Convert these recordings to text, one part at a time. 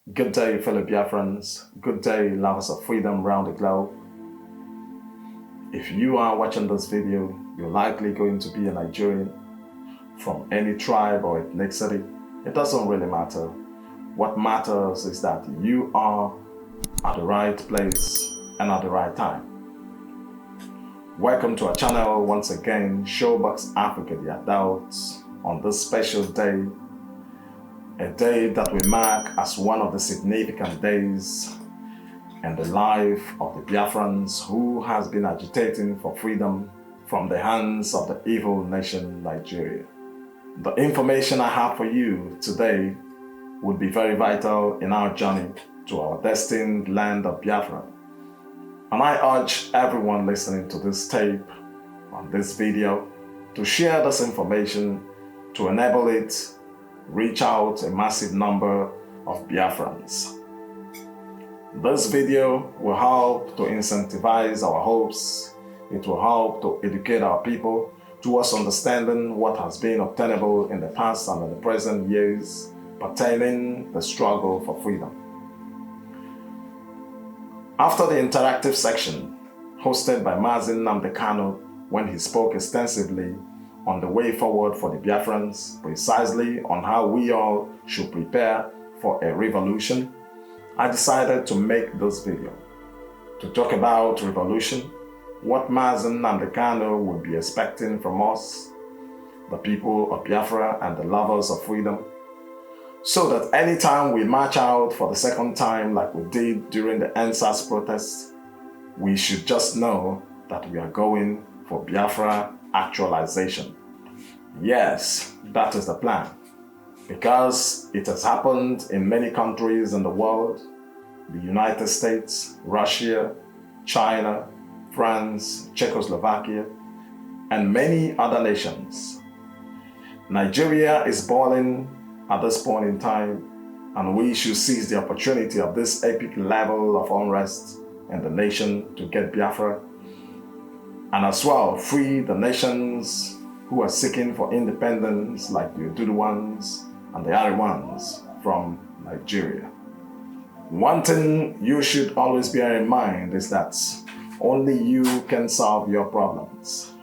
Good day, fellow Biafrans. Good day, lovers of freedom around the globe. If you are watching this video, you're likely going to be a Nigerian from any tribe or ethnicity. It doesn't really matter. What matters is that you are at the right place and at the right time. Welcome to our channel once again, Showbox Africa the Adults, on this special day, a day that we mark as one of the significant days in the life of the Biafrans who has been agitating for freedom from the hands of the evil nation Nigeria. The information I have for you today would be very vital in our journey to our destined land of Biafra. And I urge everyone listening to this tape on this video to share this information to enable it reach out a massive number of Biafrans. This video will help to incentivize our hopes. It will help to educate our people towards understanding what has been obtainable in the past and in the present years pertaining the struggle for freedom. After the interactive section hosted by Mazi Nnamdi Kanu when he spoke extensively on the way forward for the Biafrans, precisely on how we all should prepare for a revolution, I decided to make this video to talk about revolution, what Mazi Nnamdi Kanu would be expecting from us, the people of Biafra and the lovers of freedom, so that anytime we march out for the second time like we did during the envisaged protests, we should just know that we are going for Biafra actualization. Yes, that is the plan, because it has happened in many countries in the world: the United States, Russia, China, France, Czechoslovakia, and many other nations. Nigeria is boiling at this point in time, and we should seize the opportunity of this epic level of unrest in the nation to get Biafra, and as well free the nations who are seeking for independence, like the Oduduwans and the Ariwans from Nigeria. One thing you should always bear in mind is that only you can solve your problems.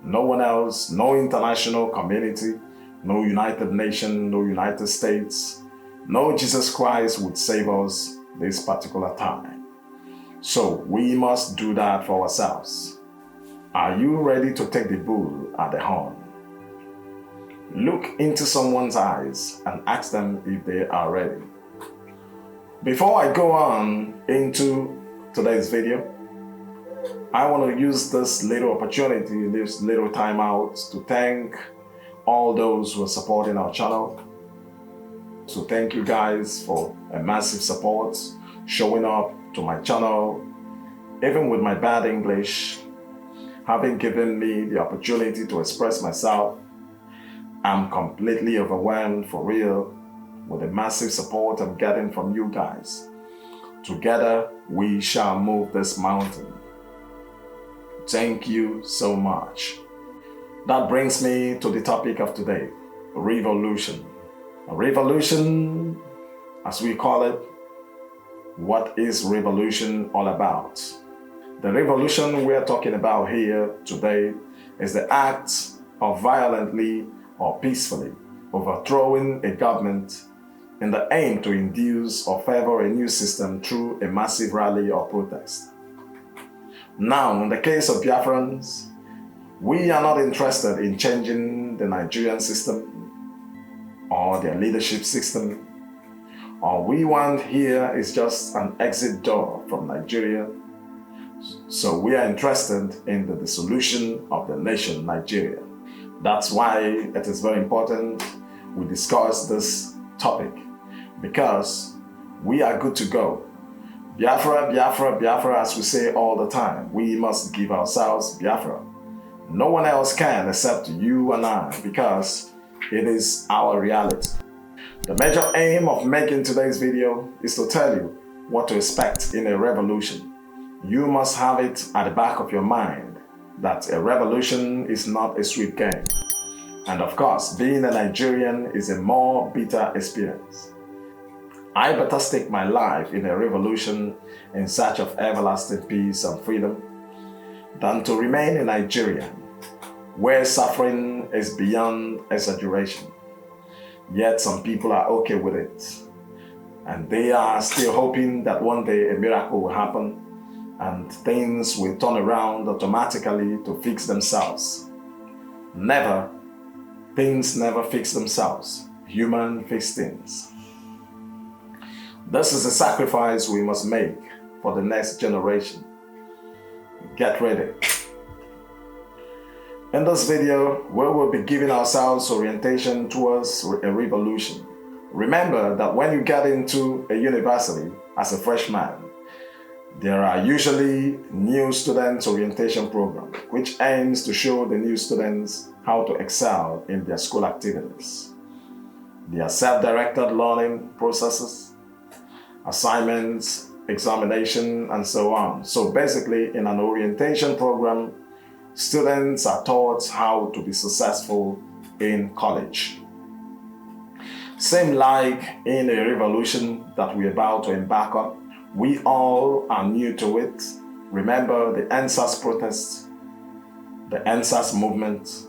No one else, no international community, no United Nations, no United States, no Jesus Christ would save us this particular time. So we must do that for ourselves. Are you ready to take the bull at the horn? Look into someone's eyes and ask them if they are ready. Before I go on into today's video, I want to use this little opportunity, this little time out, to thank all those who are supporting our channel. So thank you guys for a massive support, showing up to my channel, even with my bad English, having given me the opportunity to express myself. I'm completely overwhelmed for real with the massive support I'm getting from you guys. Together, we shall move this mountain. Thank you so much. That brings me to the topic of today, revolution. A revolution, as we call it. What is revolution all about? The revolution we're talking about here today is the act of violently or peacefully overthrowing a government in the aim to induce or favor a new system through a massive rally or protest. Now, in the case of Biafrans, we are not interested in changing the Nigerian system or their leadership system. All we want here is just an exit door from Nigeria. So we are interested in the dissolution of the nation Nigeria. That's why it is very important we discuss this topic, because we are good to go. Biafra, Biafra, Biafra, as we say all the time, we must give ourselves Biafra. No one else can except you and I, because it is our reality. The major aim of making today's video is to tell you what to expect in a revolution. You must have it at the back of your mind that a revolution is not a sweet game. And of course, being a Nigerian is a more bitter experience. I better stake my life in a revolution in search of everlasting peace and freedom than to remain in Nigeria, where suffering is beyond exaggeration. Yet some people are okay with it, and they are still hoping that one day a miracle will happen and things will turn around automatically to fix themselves. Never. Things never fix themselves. Human fix things. This is a sacrifice we must make for the next generation. Get ready. In this video, we will be giving ourselves orientation towards a revolution. Remember that when you get into a university as a freshman, there are usually new students orientation program, which aims to show the new students how to excel in their school activities. There are self-directed learning processes, assignments, examination, and so on. So basically, in an orientation program, students are taught how to be successful in college. Same like in a revolution that we're about to embark on, we all are new to it. Remember the EndSARS protests, the EndSARS movement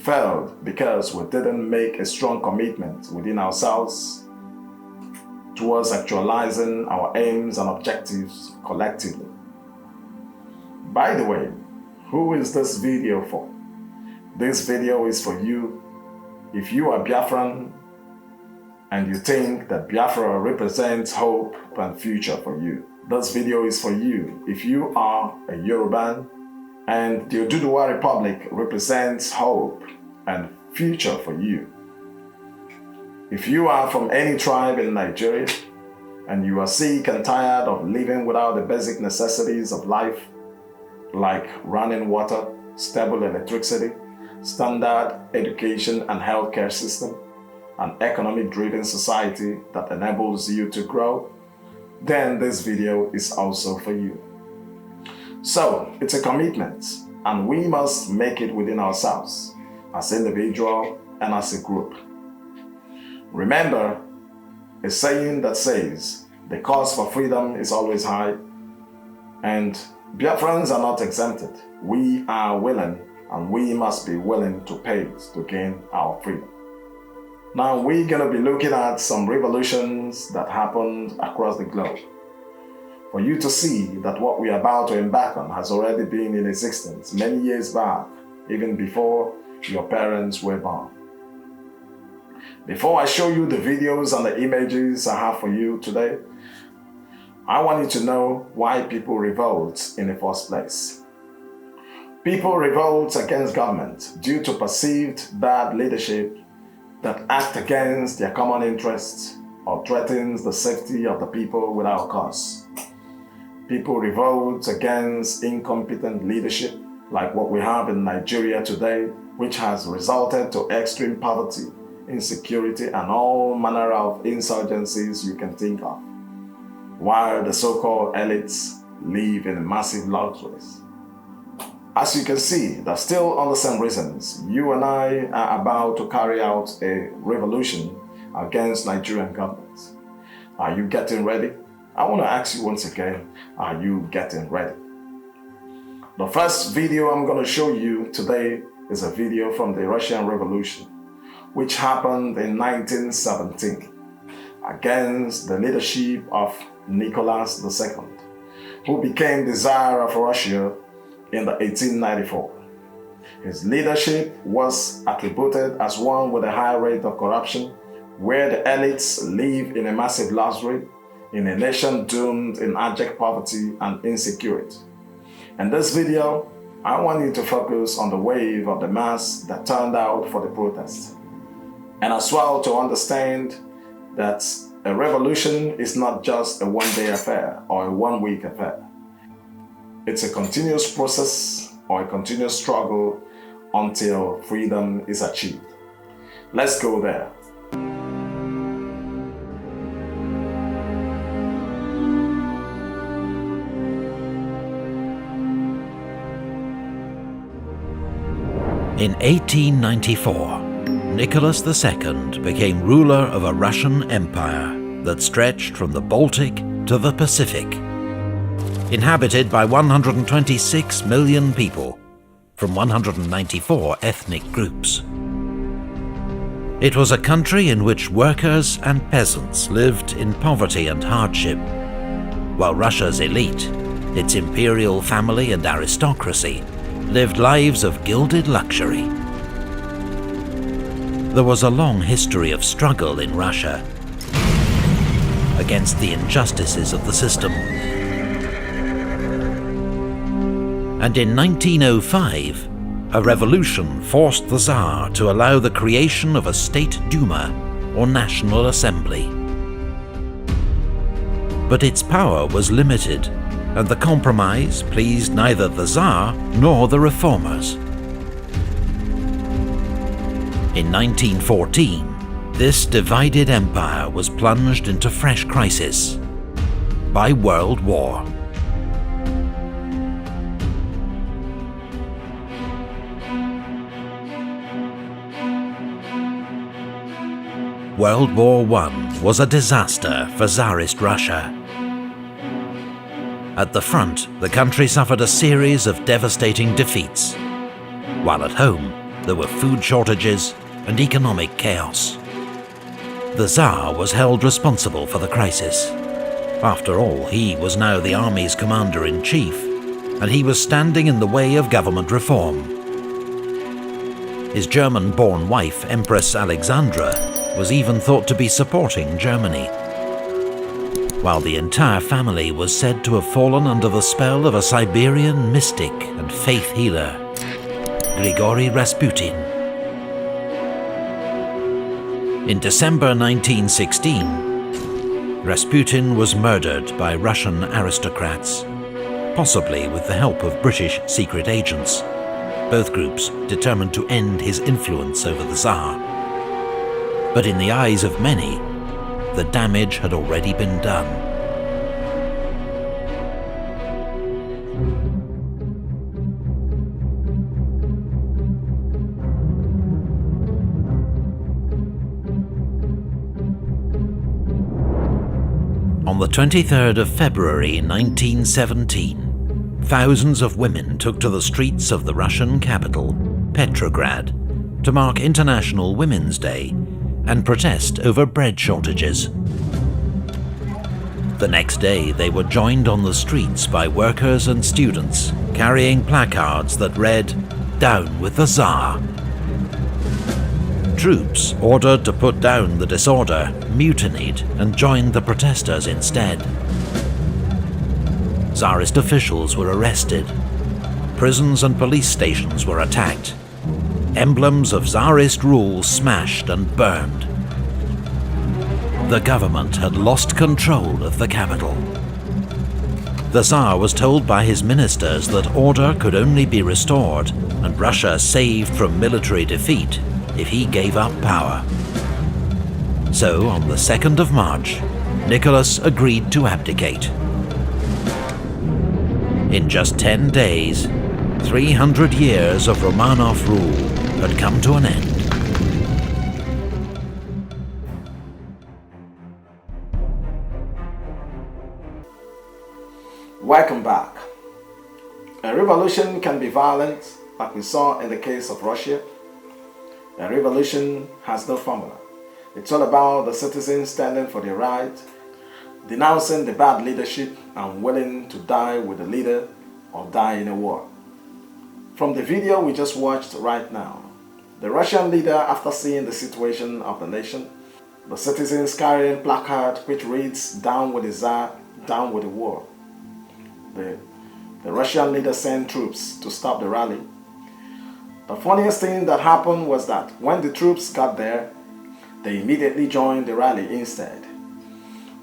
failed because we didn't make a strong commitment within ourselves towards actualizing our aims and objectives collectively. By the way, who is this video for? This video is for you if you are Biafran and you think that Biafra represents hope and future for you. This video is for you if you are a Yoruban and the Oduduwa Republic represents hope and future for you. If you are from any tribe in Nigeria and you are sick and tired of living without the basic necessities of life, like running water, stable electricity, standard education and healthcare system, an economic-driven society that enables you to grow, then this video is also for you. So, it's a commitment, and we must make it within ourselves, as individual and as a group. Remember a saying that says, the cost for freedom is always high, and Biafrans are not exempted. We are willing, and we must be willing to pay to gain our freedom. Now we're going to be looking at some revolutions that happened across the globe, for you to see that what we are about to embark on has already been in existence many years back, even before your parents were born. Before I show you the videos and the images I have for you today, I want you to know why people revolt in the first place. People revolt against government due to perceived bad leadership that act against their common interests or threatens the safety of the people without cause. People revolt against incompetent leadership, like what we have in Nigeria today, which has resulted to extreme poverty, insecurity, and all manner of insurgencies you can think of, while the so-called elites live in massive luxuries. As you can see, that still on the same reasons, you and I are about to carry out a revolution against Nigerian government. Are you getting ready? I want to ask you once again, are you getting ready? The first video I'm going to show you today is a video from the Russian Revolution, which happened in 1917 against the leadership of Nicholas II, who became the Tsar of Russia in the 1894. His leadership was attributed as one with a high rate of corruption, where the elites live in a massive luxury, in a nation doomed in abject poverty and insecurity. In this video, I want you to focus on the wave of the mass that turned out for the protest, and as well to understand that a revolution is not just a one-day affair or a one-week affair. It's a continuous process or a continuous struggle until freedom is achieved. Let's go there. In 1894, Nicholas II became ruler of a Russian empire. that stretched from the Baltic to the Pacific, inhabited by 126 million people from 194 ethnic groups. It was a country in which workers and peasants lived in poverty and hardship, while Russia's elite, its imperial family and aristocracy, lived lives of gilded luxury. There was a long history of struggle in Russia against the injustices of the system. And in 1905, a revolution forced the Tsar to allow the creation of a State Duma, or National Assembly. But its power was limited, and the compromise pleased neither the Tsar nor the reformers. In 1914, this divided empire was plunged into fresh crisis by World War. World War I was a disaster for Tsarist Russia. At the front, the country suffered a series of devastating defeats, while at home there were food shortages and economic chaos. The Tsar was held responsible for the crisis. After all, he was now the army's commander-in-chief, and he was standing in the way of government reform. His German-born wife, Empress Alexandra, was even thought to be supporting Germany, while the entire family was said to have fallen under the spell of a Siberian mystic and faith healer, Grigory Rasputin. In December 1916, Rasputin was murdered by Russian aristocrats, possibly with the help of British secret agents, both groups determined to end his influence over the Tsar. But in the eyes of many, the damage had already been done. On the 23rd of February 1917, thousands of women took to the streets of the Russian capital, Petrograd, to mark International Women's Day and protest over bread shortages. The next day, they were joined on the streets by workers and students carrying placards that read, "Down with the Tsar." Troops ordered to put down the disorder mutinied and joined the protesters instead. Tsarist officials were arrested. Prisons and police stations were attacked. Emblems of Tsarist rule smashed and burned. The government had lost control of the capital. The Tsar was told by his ministers that order could only be restored and Russia saved from military defeat if he gave up power. So, on the 2nd of March, Nicholas agreed to abdicate. In just 10 days, 300 years of Romanov rule had come to an end. Welcome back. A revolution can be violent, like we saw in the case of Russia. A revolution has no formula. It's all about the citizens standing for their right, denouncing the bad leadership and willing to die with the leader or die in a war. From the video we just watched right now, the Russian leader, after seeing the situation of the nation, the citizens carrying a placard which reads, "Down with the Tsar, down with the war." The Russian leader sent troops to stop the rally. The funniest thing that happened was that when the troops got there, they immediately joined the rally instead,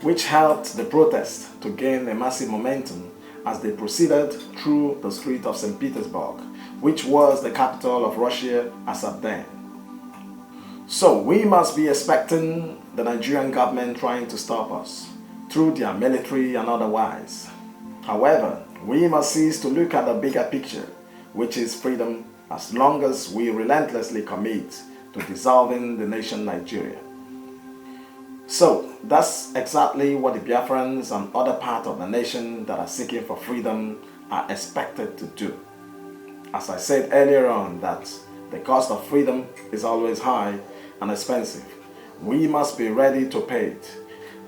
which helped the protest to gain a massive momentum as they proceeded through the street of St. Petersburg, which was the capital of Russia as of then. So we must be expecting the Nigerian government trying to stop us through their military and otherwise. However, we must cease to look at the bigger picture, which is freedom, as long as we relentlessly commit to dissolving the nation Nigeria. So, That's exactly what the Biafrans and other parts of the nation that are seeking for freedom are expected to do. As I said earlier on, that the cost of freedom is always high and expensive. We must be ready to pay it.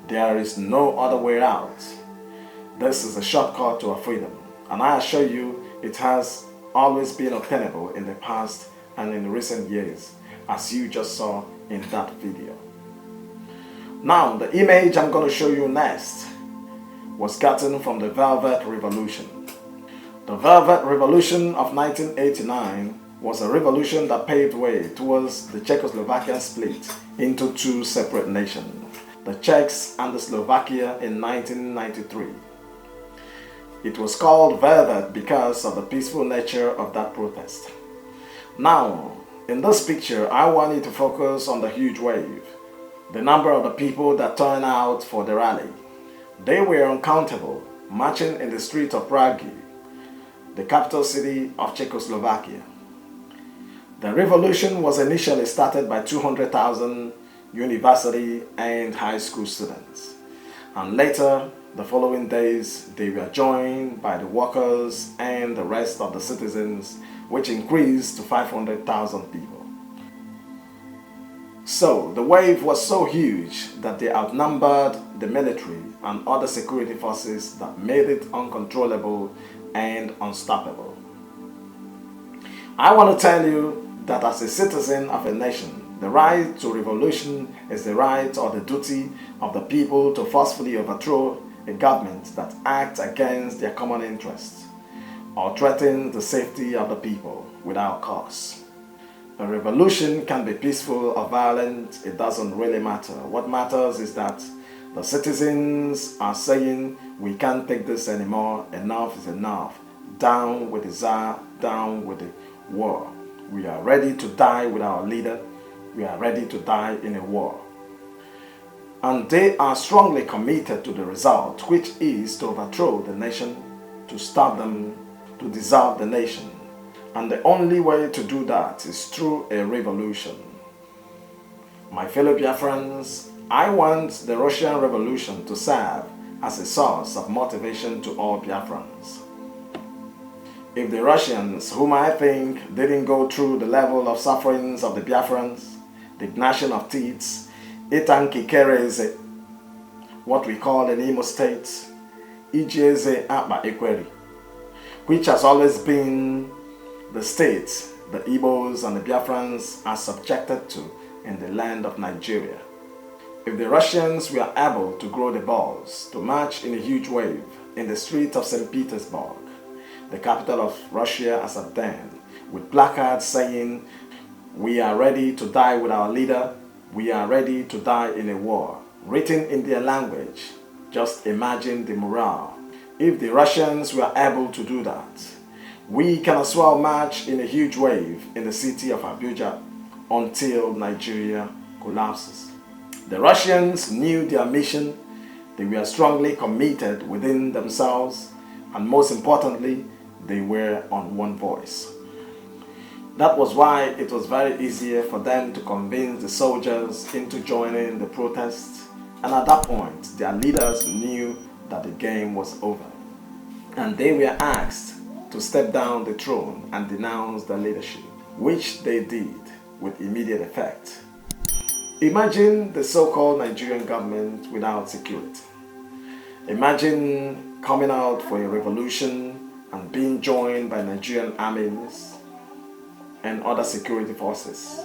There is no other way out. This is a shortcut to our freedom, and I assure you it has always been obtainable in the past and in recent years, as you just saw in that video. Now, the image I'm going to show you next was gotten from the Velvet Revolution. The Velvet Revolution of 1989 was a revolution that paved way towards the Czechoslovakian split into two separate nations, the Czechs and the Slovakia in 1993. It was called Velvet because of the peaceful nature of that protest. Now, in this picture, I want you to focus on the huge wave, the number of the people that turned out for the rally. They were uncountable, marching in the streets of Prague, the capital city of Czechoslovakia. The revolution was initially started by 200,000 university and high school students, and later, the following days, they were joined by the workers and the rest of the citizens, which increased to 500,000 people. So, the wave was so huge that they outnumbered the military and other security forces that made it uncontrollable and unstoppable. I want to tell you that as a citizen of a nation, the right to revolution is the right or the duty of the people to forcefully overthrow a government that acts against their common interests or threatens the safety of the people without cause. A revolution can be peaceful or violent, it doesn't really matter. What matters is that the citizens are saying, we can't take this anymore, enough is enough. Down with the Tsar, down with the war. We are ready to die with our leader. We are ready to die in a war. And they are strongly committed to the result, which is to overthrow the nation, to stop them, to dissolve the nation. And the only way to do that is through a revolution. My fellow Biafrans, I want the Russian Revolution to serve as a source of motivation to all Biafrans. If the Russians, whom I think didn't go through the level of sufferings of the Biafrans, the gnashing of teeth, Itankikereze, what we call in Imo State, Ijeze Akpa Ekweri, which has always been the state the Igbos and the Biafrans are subjected to in the land of Nigeria. If the Russians were able to grow the balls to march in a huge wave in the streets of St. Petersburg, the capital of Russia as of then, with placards saying, we are ready to die with our leader, we are ready to die in a war, written in their language, just imagine the morale. If the Russians were able to do that, we can as well march in a huge wave in the city of Abuja until Nigeria collapses. The Russians knew their mission, they were strongly committed within themselves, and most importantly, they were on one voice. That was why it was very easier for them to convince the soldiers into joining the protests, and at that point, their leaders knew that the game was over. And they were asked to step down the throne and denounce their leadership, which they did with immediate effect. Imagine the so-called Nigerian government without security. Imagine coming out for a revolution and being joined by Nigerian armies and other security forces.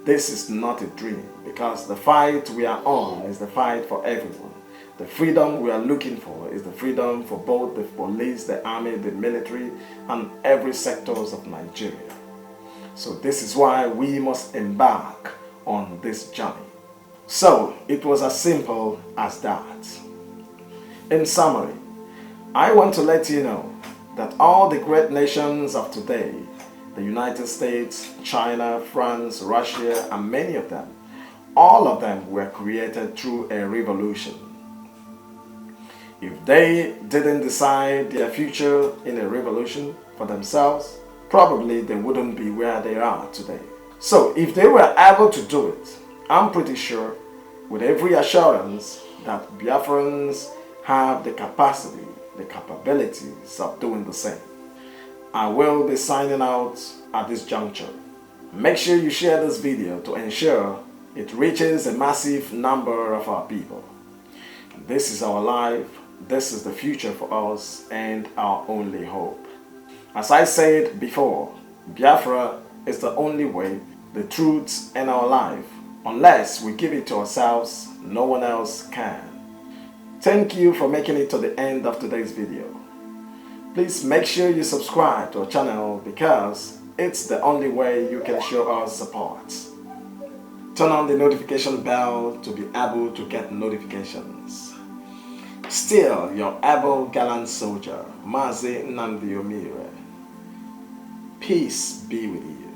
This is not a dream, because the fight we are on is the fight for everyone. The freedom we are looking for is the freedom for both the police, the army, the military, and every sectors of Nigeria. So this is why we must embark on this journey. So it was as simple as that. In summary, I want to let you know that all the great nations of today, the United States, China, France, Russia, and many of them, all of them were created through a revolution. If they didn't decide their future in a revolution for themselves, probably they wouldn't be where they are today. So if they were able to do it, I'm pretty sure, with every assurance, that Biafrans have the capacity, the capabilities of doing the same. I will be signing out at this juncture. Make sure you share this video to ensure it reaches a massive number of our people. This is our life, this is the future for us and our only hope. As I said before, Biafra is the only way, the truth in our life. Unless we give it to ourselves, no one else can. Thank you for making it to the end of today's video. Please make sure you subscribe to our channel because it's the only way you can show us support. Turn on the notification bell to be able to get notifications. Still your able gallant soldier, Mazi Nnamdi Omeire. Peace be with you.